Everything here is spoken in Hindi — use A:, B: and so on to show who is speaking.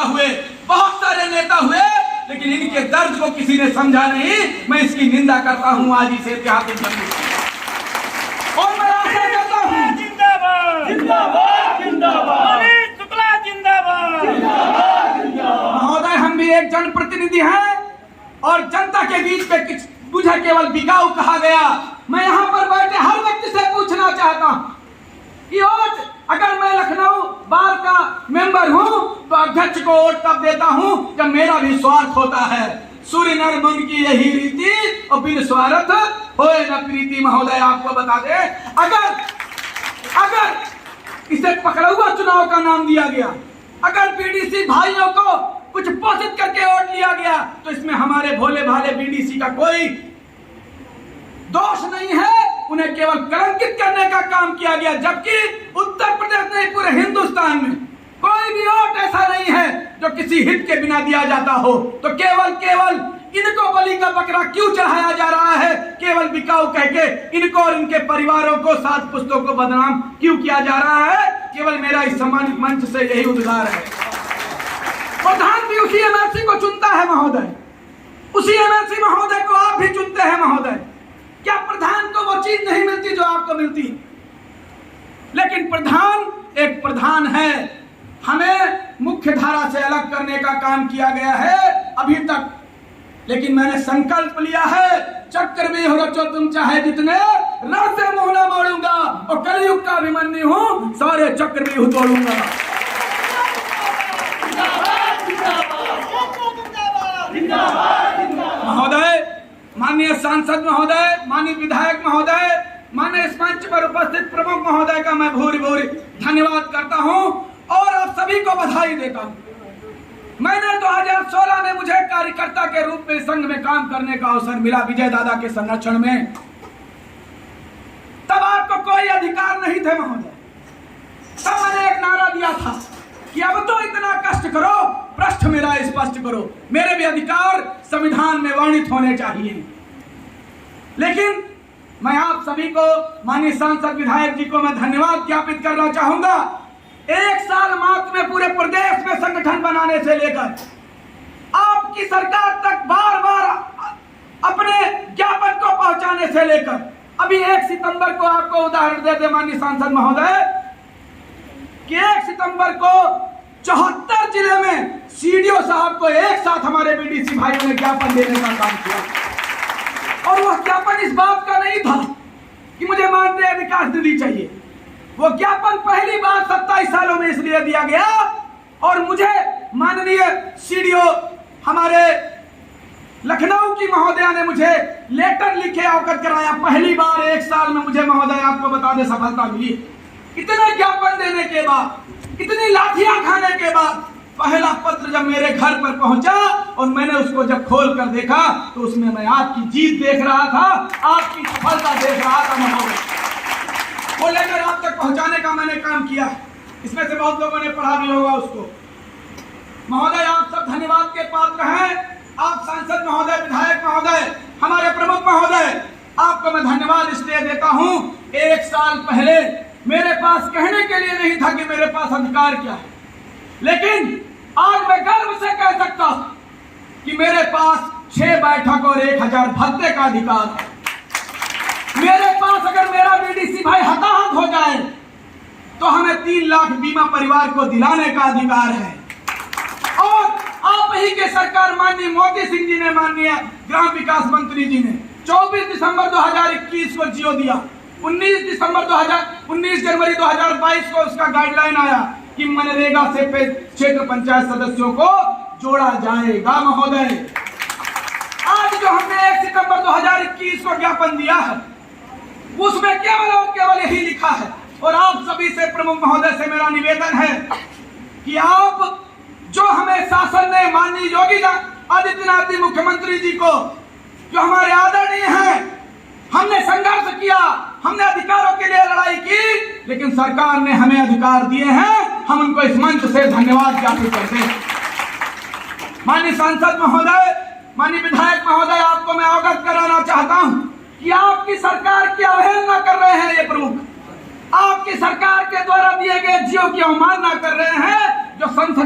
A: हुए, बहुत सारे नेता हुए, लेकिन इनके दर्द को किसी ने समझा नहीं। मैं इसकी निंदा करता हूं आज इस ऐतिहासिक जंग और मैं आशा करता हूं
B: जिंदाबाद जिंदाबाद जिंदाबाद शुक्ला जिंदाबाद जिंदाबाद।
A: महोदय, हम भी एक जनप्रतिनिधि हैं और जनता के बीच में मुझे केवल बिकाऊ कहा गया। मैं यहाँ पर बैठे हर व्यक्ति से पूछना चाहता हूँ कि वोट, अगर मैं लखनऊ बार का मेंबर हूँ तो अध्यक्ष को वोट तब देता हूँ जब मेरा भी स्वार्थ होता है। सूर्य नर मन की यही रीति और बिन स्वार्थ होए न प्रीति। महोदय, आपको बता दे, अगर इसे पकड़ुआ चुनाव का नाम दिया गया, अगर बीडीसी भाइयों को कुछ पोषित करके वोट लिया गया, तो इसमें हमारे भोले भाले बीडीसी का कोई दोष नहीं है। उन्हें केवल कलंकित करने का काम किया गया, जबकि उत्तर प्रदेश नहीं पूरे हिंदुस्तान में कोई भी वोट ऐसा नहीं है जो किसी हित के बिना दिया जाता हो। तो केवल इनको बलि का बकरा क्यों चढ़ाया जा रहा है? केवल बिकाऊ कह के इनको और इनके परिवारों को, सात पुस्तों को बदनाम क्यों किया जा रहा है? केवल मेरा इस सम्मानित मंच से यही उद्गार है। प्रधान भी उसी एमएलसी को चुनता है महोदय, उसी एमएलसी महोदय को आप भी चुनते हैं महोदय। क्या प्रधान को वो चीज नहीं मिलती जो आपको मिलती? लेकिन प्रधान एक प्रधान है। हमें मुख्य धारा से अलग करने का काम किया गया है अभी तक, लेकिन मैंने संकल्प लिया है, चक्र में हो रचो तुम चाहे जितने, रण से मुंह न मोड़ूंगा और कलयुग का अभिमन्यु हूं, सारे चक्र में हूं तोड़ूंगा। महोदय, माननीय सांसद महोदय, माननीय विधायक महोदय, माननीय इस मंच पर उपस्थित प्रमुख महोदय का मैं भूरि भूरि धन्यवाद करता हूं और आप सभी को बधाई देता हूं। मैंने 2016 में मुझे कार्यकर्ता के रूप में संघ में काम करने का अवसर मिला, विजय दादा के संरक्षण में। तब आपको कोई अधिकार नहीं थे महोदय। तब मैंने एक नारा दिया था कि अब तो इतना कष्ट करो, पृष्ठ मेरा स्पष्ट करो, मेरे भी अधिकार संविधान में वर्णित होने चाहिए। लेकिन मैं आप सभी को, माननीय सांसद विधायक जी को मैं धन्यवाद ज्ञापित करना चाहूंगा। एक साल मात्र में पूरे प्रदेश में संगठन बनाने से लेकर आपकी सरकार तक बार बार अपने ज्ञापन को पहुंचाने से लेकर अभी 1 सितंबर को आपको उदाहरण दे दे माननीय सांसद महोदय कि 1 सितंबर को 74 जिले में सीडीओ साहब को एक साथ हमारे बीडीसी भाइयों ने ज्ञापन देने का काम किया। और वह ज्ञापन इस बात का नहीं था कि मुझे मानदेय विकास निधि चाहिए। वो ज्ञापन पहली बार 27 सालों में इसलिए दिया गया और मुझे माननीय सीडीओ हमारे लखनऊ की महोदया ने मुझे लेटर लिखे अवगत कराया। पहली बार 1 साल में मुझे महोदय आपको बता दें सफलता मिली। इतने ज्ञापन देने के बाद, इतनी लाठियां खाने के बाद पहला पत्र जब मेरे घर पर पहुंचा और मैंने उसको जब खोल कर देखा तो उसमें मैं आपकी जीत देख रहा था, आपकी सफलता देख रहा था महोदय। वो लेकर आप तक पहुंचाने का मैंने काम किया। इसमें से बहुत लोगों ने पढ़ा भी होगा उसको। महोदय, आप सब धन्यवाद के पात्र हैं। आप सांसद महोदय, विधायक महोदय, हमारे प्रमुख महोदय, आपको मैं धन्यवाद इसलिए देता हूं। 1 साल पहले मेरे पास कहने के लिए नहीं था कि मेरे पास अधिकार क्या है, लेकिन आज मैं गर्व से कह सकता हूं कि मेरे पास 6 बैठक और 1000 भत्ते का अधिकार है। मेरे पास अगर मेरा बीडीसी भाई हताहत हो जाए तो हमें 3 लाख बीमा परिवार को दिलाने का अधिकार है। और आप ही के सरकार माननीय मोदी सिंह जी ने, माननीय ग्राम विकास मंत्री जी ने 24 दिसंबर 2021 को जियो दिया। 19 जनवरी 2022 को उसका गाइडलाइन आया कि मनरेगा से क्षेत्र पंचायत सदस्यों को जोड़ा जाएगा। महोदय, आज जो हमने 1 सितंबर 2021 को ज्ञापन दिया है उसमें केवल और केवल यही लिखा है। और आप सभी से, प्रमुख महोदय से मेरा निवेदन है कि आप जो हमें शासन ने, माननीय योगी आदित्यनाथ जी मुख्यमंत्री जी को, जो हमारे आदरणीय हैं, हमने संघर्ष किया, हमने अधिकारों के लिए लड़ाई की, लेकिन सरकार ने हमें अधिकार दिए हैं, हम उनको इस मंच से धन्यवाद ज्ञापित करते हैं। माननीय सांसद महोदय, माननीय विधायक महोदय, आपको मैं अवगत कराना चाहता हूं कि आपकी सरकार की अवहेलना कर रहे हैं ये प्रमुख, आपकी सरकार के द्वारा दिए गए जियो की अवमानना कर रहे हैं। जो संसद